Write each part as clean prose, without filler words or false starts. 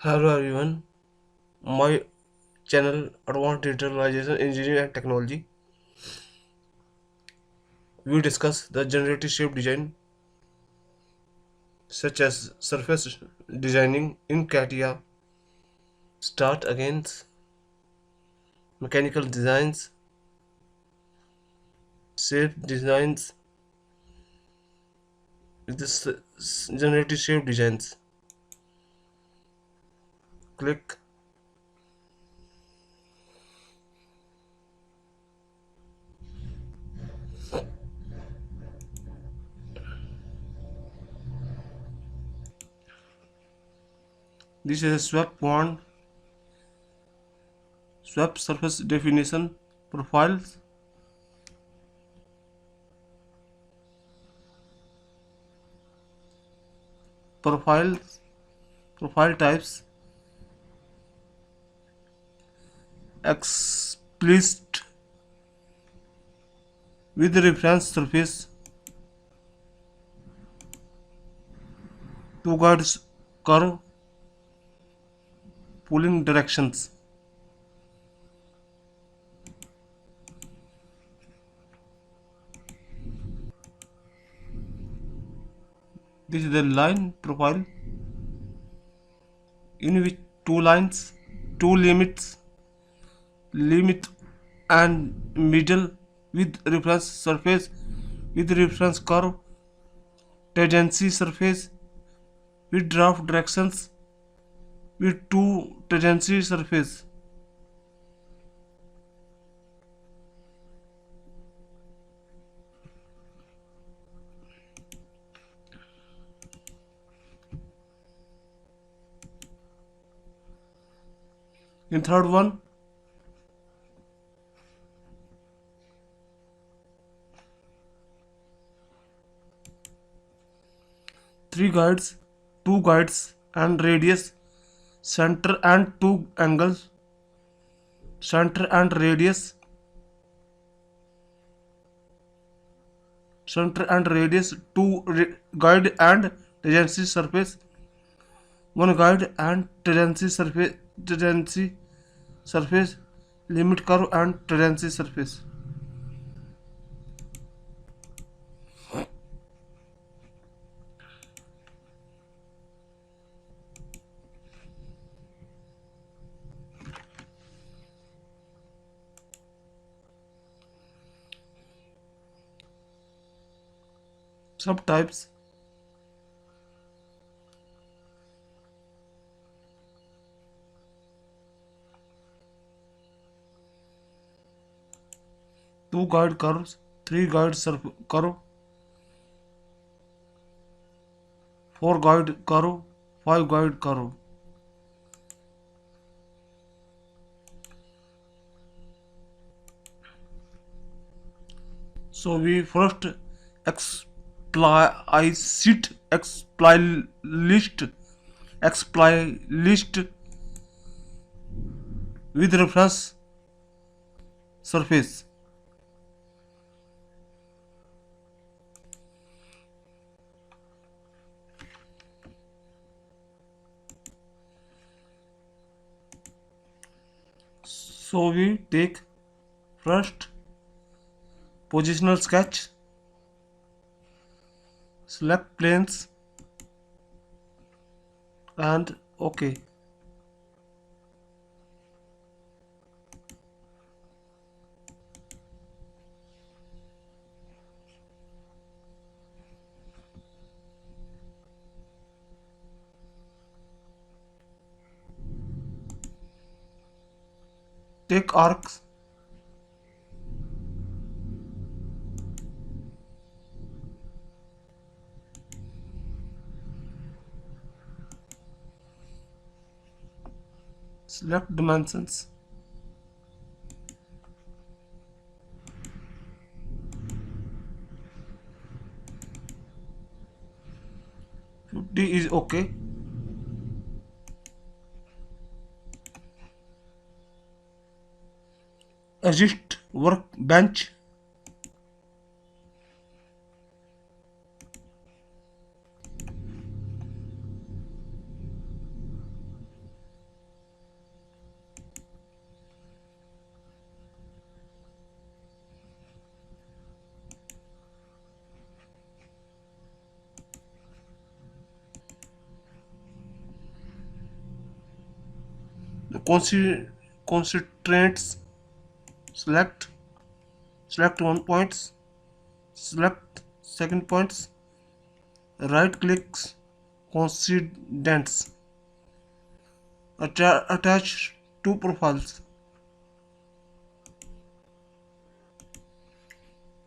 Hello everyone, my channel Advanced Digitalization Engineering and Technology. We discuss the generative shape design such as surface designing in Catia, start against mechanical designs, shape designs with this generative shape designs. Click. This is a swap point, swap surface definition, profiles, profiles, profile types, explicit with reference surface, two guides curve, pulling directions. This is the line profile in which two lines, two limit and middle with reference surface with reference curve, tangency surface with draft directions with two tangency surface. In third one, three guides, two guides and radius, center and two angles, center and radius, two guide and tangency surface, one guide and tangency surface, limit curve and tangency surface. Subtypes: two guide curves, three guide curve, four guide curve, five guide curve. So we first explicit explicit with reference surface. So we take first positional sketch, select planes and OK. Take arcs, select dimensions, D is OK. Adjust workbench, constraints. Select 1 points, select second points, right clicks constraints, attach two profiles.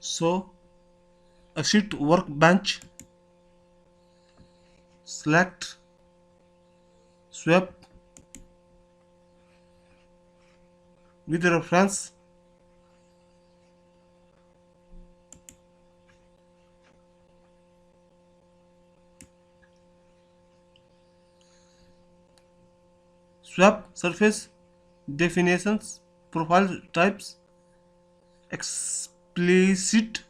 So exit workbench, select swap with reference, swap surface definitions, profile types, explicit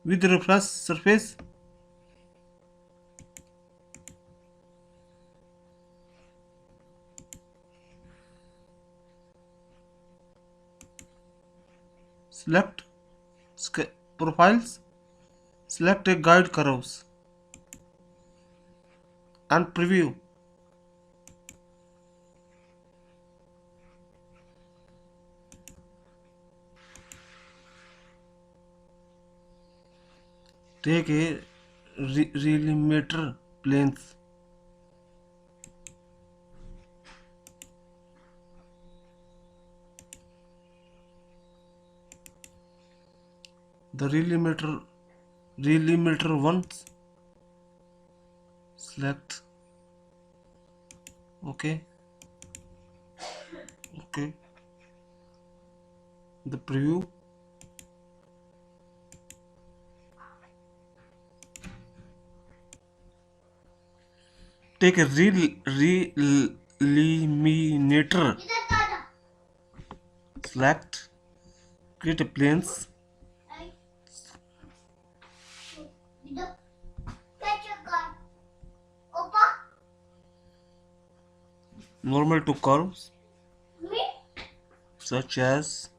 with reference surface, select profiles, select a guide curves and preview. Take a relimiter planes, the relimiter ones, select okay, okay, the preview, take a relimiter, select create a planes, normal to curves such as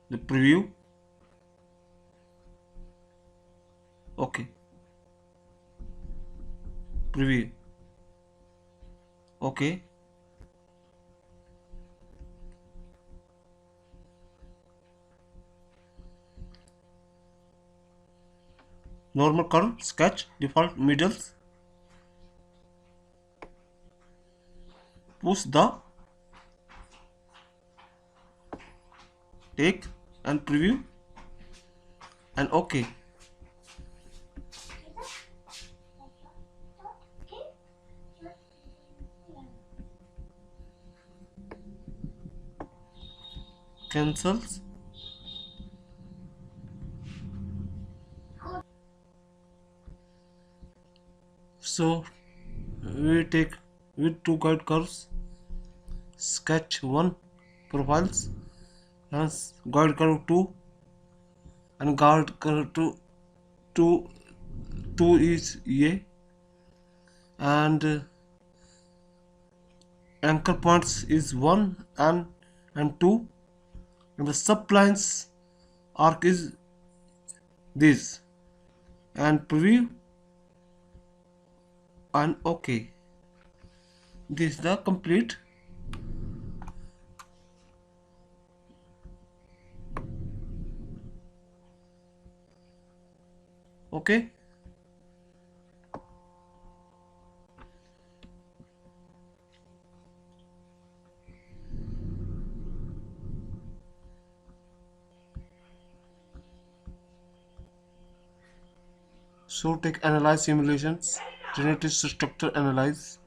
the preview, okay, preview, okay, normal curve sketch default middles, push the take and preview and okay, cancels, so we take with two guide curves, sketch 1 profiles and guide curve 2 and guide curve 2 2 is a and anchor points is 1 and 2 and the sublines arc is this and preview and okay, this is the complete. Okay, so take analyze simulations, generative structure analyze,